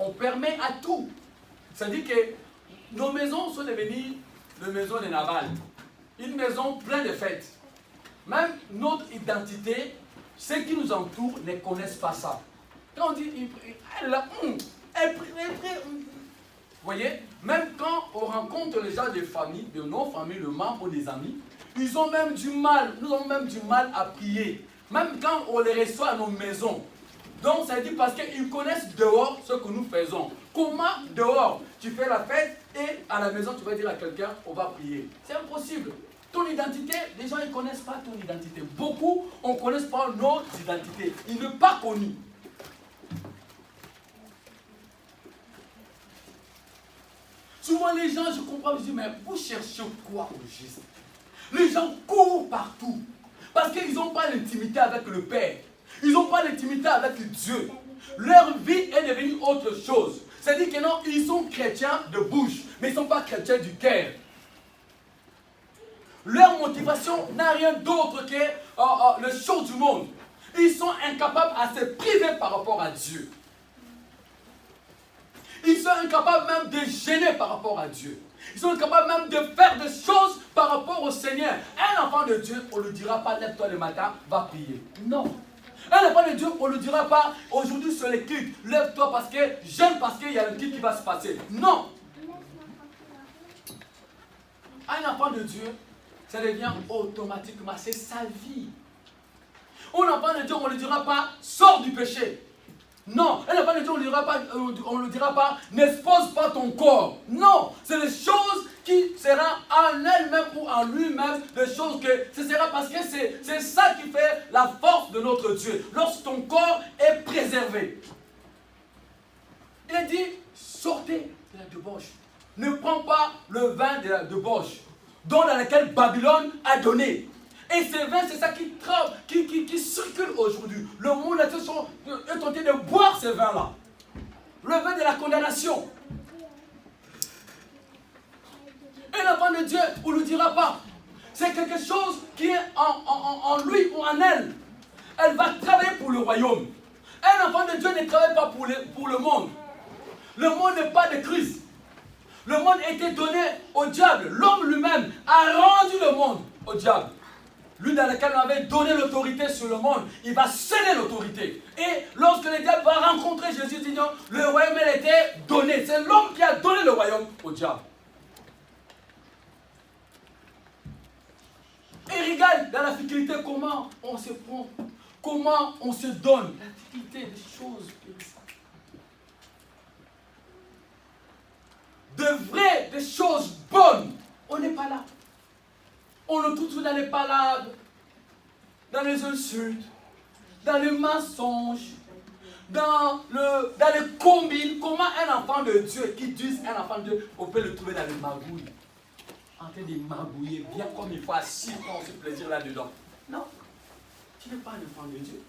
on permet à tout. C'est-à-dire que nos maisons sont devenues des maisons de Naval. Une maison pleine de fêtes. Même notre identité, ceux qui nous entourent ne connaissent pas ça. Quand on dit, vous voyez, même quand on rencontre les gens des familles, de nos familles, le membre ou des amis, ils ont même du mal, nous avons même du mal à prier. Même quand on les reçoit à nos maisons. Donc ça dit parce qu'ils connaissent dehors ce que nous faisons. Comment dehors tu fais la fête et à la maison tu vas dire à quelqu'un on va prier. C'est impossible. Ton identité, les gens ne connaissent pas ton identité. Beaucoup ne connaissent pas notre identité. Ils ne sont pas connus. Souvent les gens, je comprends, je dis mais vous cherchez quoi au juste? Les gens courent partout. Parce qu'ils n'ont pas l'intimité avec le Père. Ils n'ont pas l'intimité avec Dieu. Leur vie est devenue autre chose. C'est-à-dire que non, ils sont chrétiens de bouche, mais ils ne sont pas chrétiens du cœur. Leur motivation n'a rien d'autre que le show du monde. Ils sont incapables à se priver par rapport à Dieu. Ils sont incapables même de gêner par rapport à Dieu. Ils sont incapables même de faire des choses par rapport au Seigneur. Un enfant de Dieu, on ne lui dira pas, lève-toi le matin, va prier. Non. Un enfant de Dieu, on ne lui dira pas, aujourd'hui sur les cultes, lève-toi parce que j'aime parce qu'il y a un culte qui va se passer. Non. Un enfant de Dieu, ça devient automatiquement, c'est sa vie. Un enfant de Dieu, on ne lui dira pas, sors du péché. Non, un enfant de Dieu, on ne lui dira pas, n'expose pas ton corps. Non, c'est les choses qui seront en elle-même ou en lui-même, des choses que ce sera parce que c'est ça qui fait la force de notre Dieu. Lorsque ton corps est préservé. Il a dit, sortez de la débauche. Ne prends pas le vin de la débauche, dans lequel Babylone a donné. Et ces vins, c'est ça qui circule aujourd'hui. Le monde est tenté de boire ces vins-là. Le vin de la condamnation. Et l'enfant de Dieu, on ne le dira pas. C'est quelque chose qui est en lui ou en elle. Elle va travailler pour le royaume. Un enfant de Dieu ne travaille pas pour le monde. Le monde n'est pas de Christ. Le monde a été donné au diable. L'homme lui-même a rendu le monde au diable. Lui dans lequel on avait donné l'autorité sur le monde, il va céder l'autorité. Et lorsque le diable va rencontrer Jésus, il dit non, le royaume a été donné. C'est l'homme qui a donné le royaume au diable. Et regarde dans la difficulté comment on se prend, comment on se donne. La difficulté des choses. De vraies, des choses bonnes. On n'est pas là. On le trouve dans les palabres, dans les insultes, dans les mensonges, dans les combines. Comment un enfant de Dieu, qui dit un enfant de Dieu, on peut le trouver dans les magouilles, en train de magouiller bien comme il faut, assis, prendre ce plaisir là-dedans. Non, tu n'es pas un enfant de Dieu.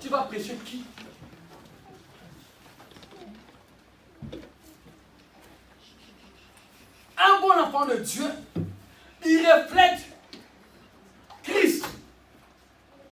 Tu vas prêcher qui? Un bon enfant de Dieu, il reflète